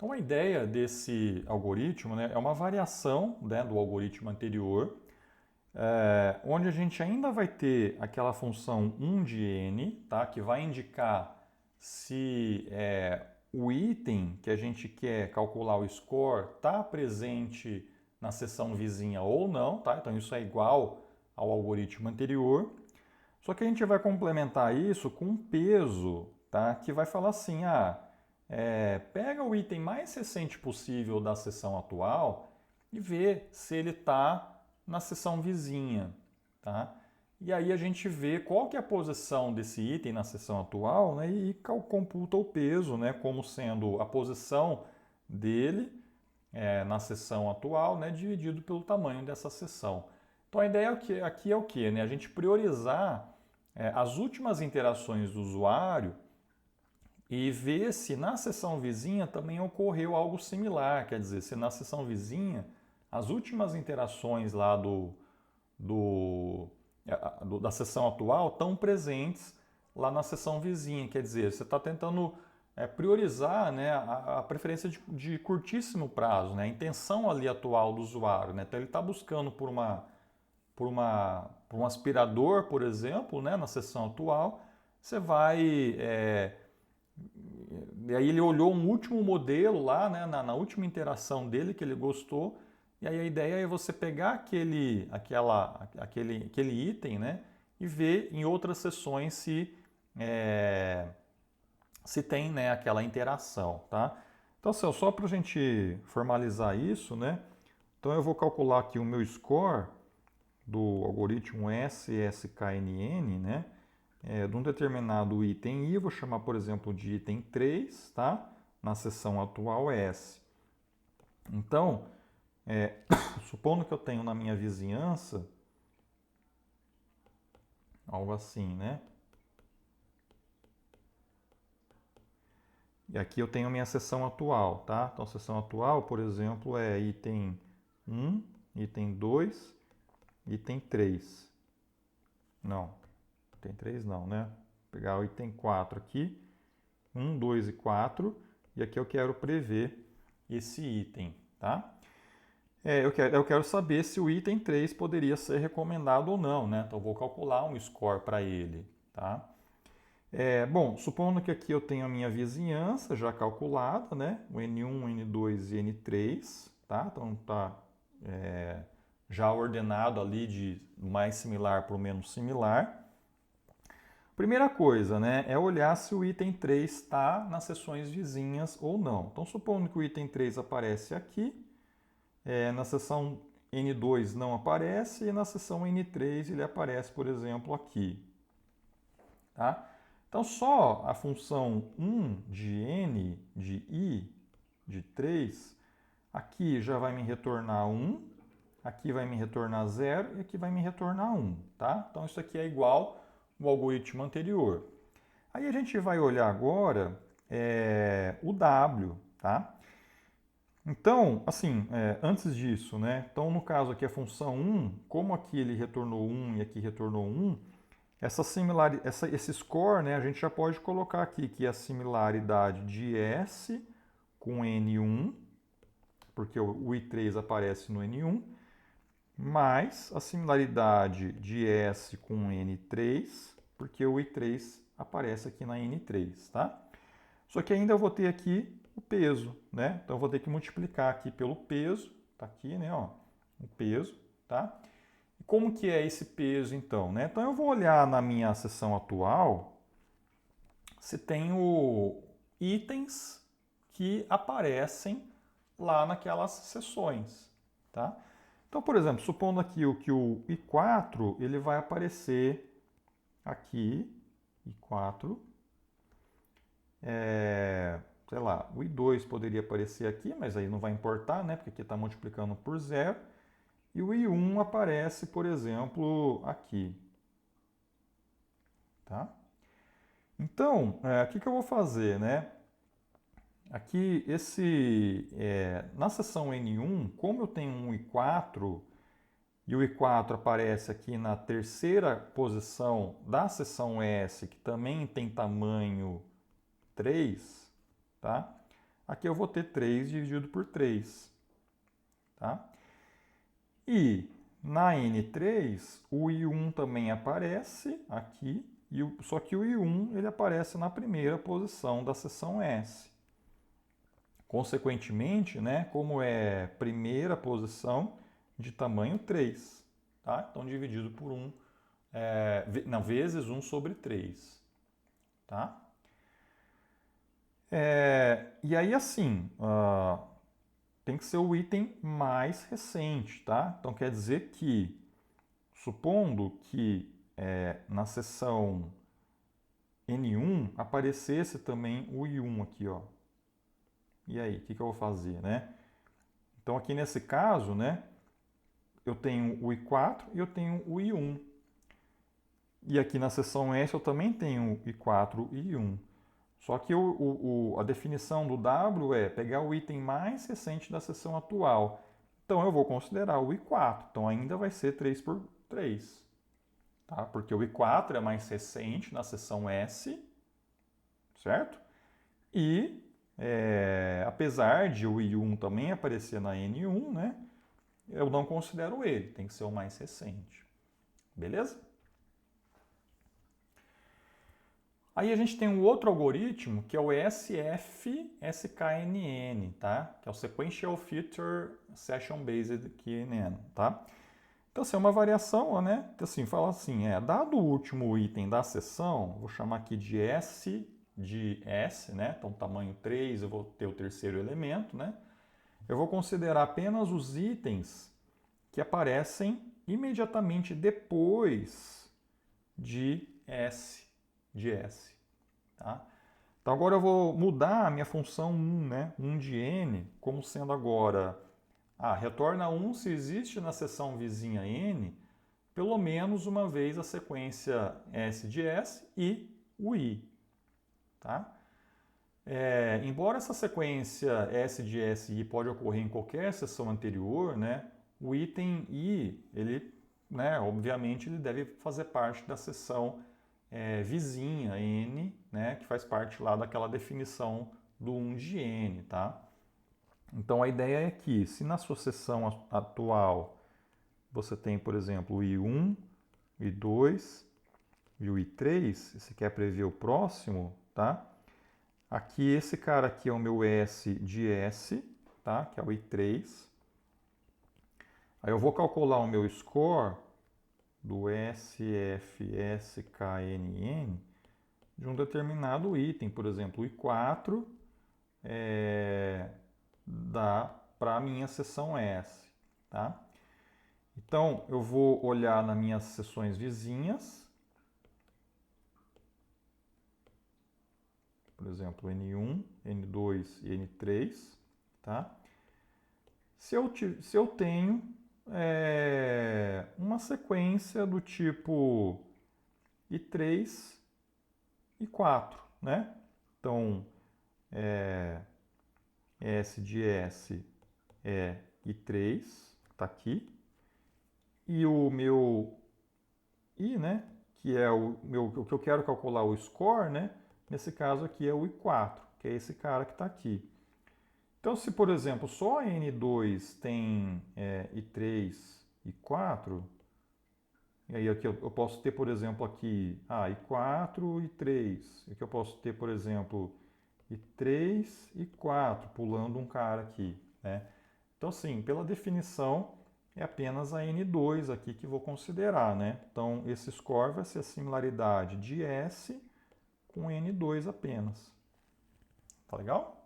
Então a ideia desse algoritmo, né, é uma variação, né, do algoritmo anterior, onde a gente ainda vai ter aquela função 1 de n, tá, que vai indicar se o item que a gente quer calcular o score está presente na seção vizinha ou não, tá? Então isso é igual ao algoritmo anterior. Só que a gente vai complementar isso com um peso, tá? Que vai falar assim, pega o item mais recente possível da seção atual e vê se ele está na seção vizinha, tá? E aí a gente vê qual que é a posição desse item na seção atual, né, e computa o peso, né, como sendo a posição dele na seção atual, né, dividido pelo tamanho dessa seção. Então a ideia aqui é o quê? Né? A gente priorizar as últimas interações do usuário e ver se na seção vizinha também ocorreu algo similar. Quer dizer, se na seção vizinha as últimas interações lá da seção atual estão presentes lá na seção vizinha. Quer dizer, você está tentando priorizar, né, a preferência de curtíssimo prazo, né, a intenção ali atual do usuário. Né? Então ele está buscando por um aspirador, por exemplo, né, na seção atual, você vai. E aí ele olhou um último modelo lá, né, na última interação dele que ele gostou. E aí a ideia é você pegar aquele item, né, e ver em outras sessões se tem, né, aquela interação, tá? Então, assim, só para a gente formalizar isso, né? Então eu vou calcular aqui o meu score do algoritmo SSKNN, né? De um determinado item I, vou chamar, por exemplo, de item 3, tá? Na seção atual S. Então, supondo que eu tenho na minha vizinhança algo assim, né? E aqui eu tenho minha seção atual, tá? Então, a seção atual, por exemplo, é item 1, item 2, item 3. Não, item 3 não, né? Vou pegar o item 4 aqui, 1, 2 e 4, e aqui eu quero prever esse item, tá? Eu quero saber se o item 3 poderia ser recomendado ou não, né? Então, eu vou calcular um score para ele, tá? Bom, supondo que aqui eu tenho a minha vizinhança já calculada, né? O N1, N2 e N3, tá? Então tá já ordenado ali de mais similar para o menos similar. Primeira coisa, né, é olhar se o item 3 está nas seções vizinhas ou não. Então, supondo que o item 3 aparece aqui, na seção N2 não aparece e na seção N3 ele aparece, por exemplo, aqui. Tá? Então, só a função 1 de n, de i, de 3, aqui já vai me retornar 1, aqui vai me retornar 0 e aqui vai me retornar 1. Tá? Então, isso aqui é igual ao algoritmo anterior. Aí a gente vai olhar agora o w. Tá? Então, assim, antes disso, né? Então, no caso aqui a função 1, como aqui ele retornou 1 e aqui retornou 1, esse score, né, a gente já pode colocar aqui que é a similaridade de S com N1, porque o I3 aparece no N1, mais a similaridade de S com N3, porque o I3 aparece aqui na N3, tá? Só que ainda eu vou ter aqui o peso, né? Então eu vou ter que multiplicar aqui pelo peso, tá aqui, né, ó, o peso, tá? Como que é esse peso, então? Né? Então, eu vou olhar na minha seção atual se tenho itens que aparecem lá naquelas seções. Tá? Então, por exemplo, supondo aqui que o I4 ele vai aparecer aqui, I4, sei lá, o I2 poderia aparecer aqui, mas aí não vai importar, né? Porque aqui está multiplicando por 0. E o I1 aparece, por exemplo, aqui. Tá? Então, o que eu vou fazer? Né? Aqui, na seção N1, como eu tenho um I4, e o I4 aparece aqui na terceira posição da seção S, que também tem tamanho 3, tá? aqui eu vou ter 3 dividido por 3. Tá? E na N3, o I1 também aparece aqui, só que o I1 ele aparece na primeira posição da seção S. Consequentemente, né, como é primeira posição de tamanho 3, tá? Então dividido por 1, vezes 1 sobre 3. Tá? E aí assim, tem que ser o item mais recente, tá? Então quer dizer que, supondo que na seção N1 aparecesse também o I1 aqui, ó. E aí, o que eu vou fazer, né? Então aqui nesse caso, né, eu tenho o I4 e eu tenho o I1. E aqui na seção S eu também tenho I4 e I1. Só que a definição do W é pegar o item mais recente da seção atual. Então eu vou considerar o I4. Então ainda vai ser 3 por 3. Tá? Porque o I4 é mais recente na seção S, certo? E apesar de o I1 também aparecer na N1, né, eu não considero ele, tem que ser o mais recente. Beleza? Aí a gente tem um outro algoritmo que é o SF-SKNN, tá? Que é o Sequential Feature Session Based KNN, tá? Então, assim, é uma variação, né? Então, assim, fala assim, dado o último item da seção, vou chamar aqui de S, né? Então, tamanho 3, eu vou ter o terceiro elemento, né? Eu vou considerar apenas os itens que aparecem imediatamente depois de S. Tá? Então agora eu vou mudar a minha função 1, né? 1 de n, como sendo agora, retorna 1 se existe na seção vizinha n, pelo menos uma vez a sequência S de S e o I. Tá? Embora essa sequência S de S e I pode ocorrer em qualquer seção anterior, né? O item I, ele, né, obviamente, ele deve fazer parte da seção vizinha N, né, que faz parte lá daquela definição do 1 de N, tá? Então a ideia é que, se na sua seção atual você tem, por exemplo, o I1, o I2 e o I3, e você quer prever o próximo, tá? Aqui esse cara aqui é o meu S de S, tá? Que é o I3. Aí eu vou calcular o meu score do SFSKNN de um determinado item, por exemplo, o I4 dá para a minha seção S, tá? Então, eu vou olhar nas minhas seções vizinhas, por exemplo, N1, N2 e N3, tá? Se eu tenho uma sequência do tipo I3 e 4, né? Então, S de S é I3, está aqui, e o meu I, né, que é o que eu quero calcular o score, né, nesse caso aqui é o I4, que é esse cara que está aqui. Então, se, por exemplo, só a N2 tem I3 e 4, e aí aqui eu posso ter, por exemplo, aqui I4 e 3. Aqui eu posso ter, por exemplo, I3 e 4, pulando um cara aqui, né? Então, assim, pela definição, é apenas a N2 aqui que vou considerar, né? Então, esse score vai ser a similaridade de S com N2 apenas. Tá legal?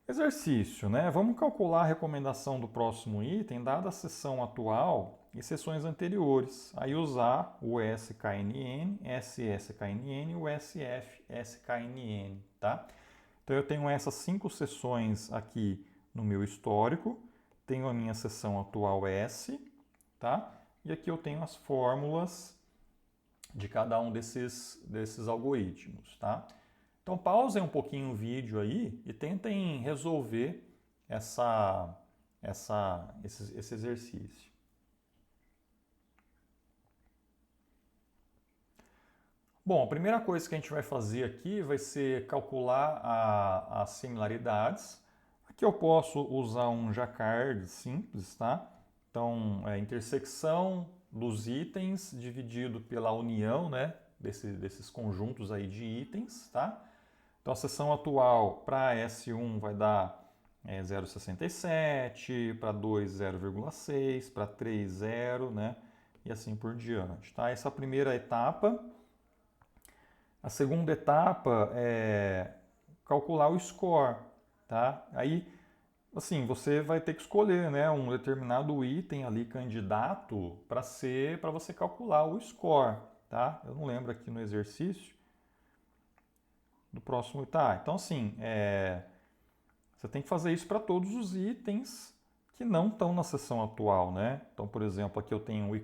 Exercício, né? Vamos calcular a recomendação do próximo item, dada a seção atual e seções anteriores. Aí usar o SKNN, SSKNN e o SFSKNN, tá? Então eu tenho essas 5 seções aqui no meu histórico, tenho a minha seção atual S, tá? E aqui eu tenho as fórmulas de cada um desses algoritmos, tá? Então pausem um pouquinho o vídeo aí e tentem resolver esse exercício. Bom, a primeira coisa que a gente vai fazer aqui vai ser calcular as similaridades. Aqui eu posso usar um jacquard simples, tá? Então, é a intersecção dos itens dividido pela união, né, desses conjuntos aí de itens, tá? Então, a seção atual para S1 vai dar 0,67, para 2, 0,6, para 3, 0, né? E assim por diante, tá? Essa é a primeira etapa. A segunda etapa é calcular o score, tá? Aí, assim, você vai ter que escolher, né, um determinado item ali candidato para você calcular o score, tá? Eu não lembro aqui no exercício do próximo, tá? Então, assim, você tem que fazer isso para todos os itens que não estão na seção atual, né? Então, por exemplo, aqui eu tenho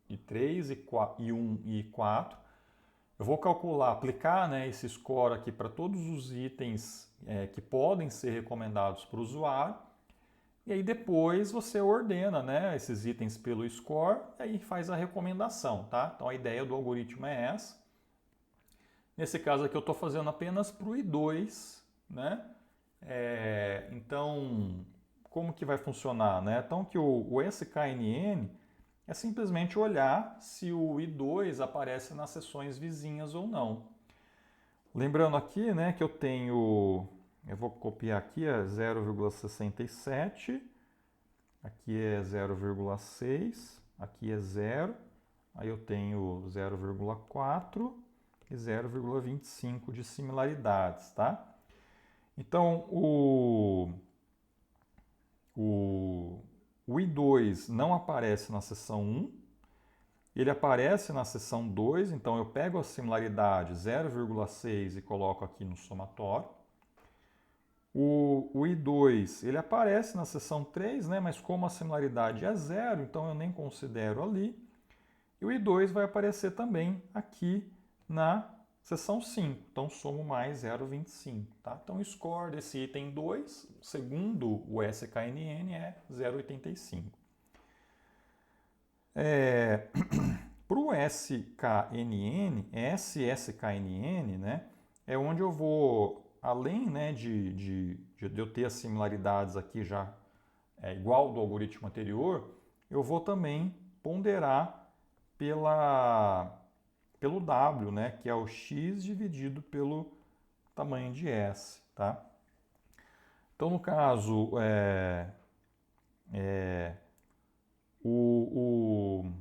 I3, I1 e I4. Eu vou calcular, aplicar, né, esse score aqui para todos os itens que podem ser recomendados para o usuário. E aí depois você ordena, né, esses itens pelo score e aí faz a recomendação, tá? Então a ideia do algoritmo é essa. Nesse caso aqui eu estou fazendo apenas para o I2, né? Então, como que vai funcionar, né? Então que o SKNN é simplesmente olhar se o I2 aparece nas seções vizinhas ou não. Lembrando aqui, né, que eu vou copiar aqui, é 0,67, aqui é 0,6, aqui é 0, aí eu tenho 0,4 e 0,25 de similaridades, tá? Então, o I2 não aparece na seção 1, ele aparece na seção 2, então eu pego a similaridade 0,6 e coloco aqui no somatório. O I2 ele aparece na seção 3, né, mas como a similaridade é 0, então eu nem considero ali. E o I2 vai aparecer também aqui na seção 5, então somo mais 0,25. Tá? Então o score desse item 2, segundo o SKNN, é 0,85. Para o SKNN, SSKNN, né, é onde eu vou, além, né, de eu ter as similaridades aqui já igual do algoritmo anterior, eu vou também ponderar pelo W, né, que é o x dividido pelo tamanho de S. Tá? Então, no caso, o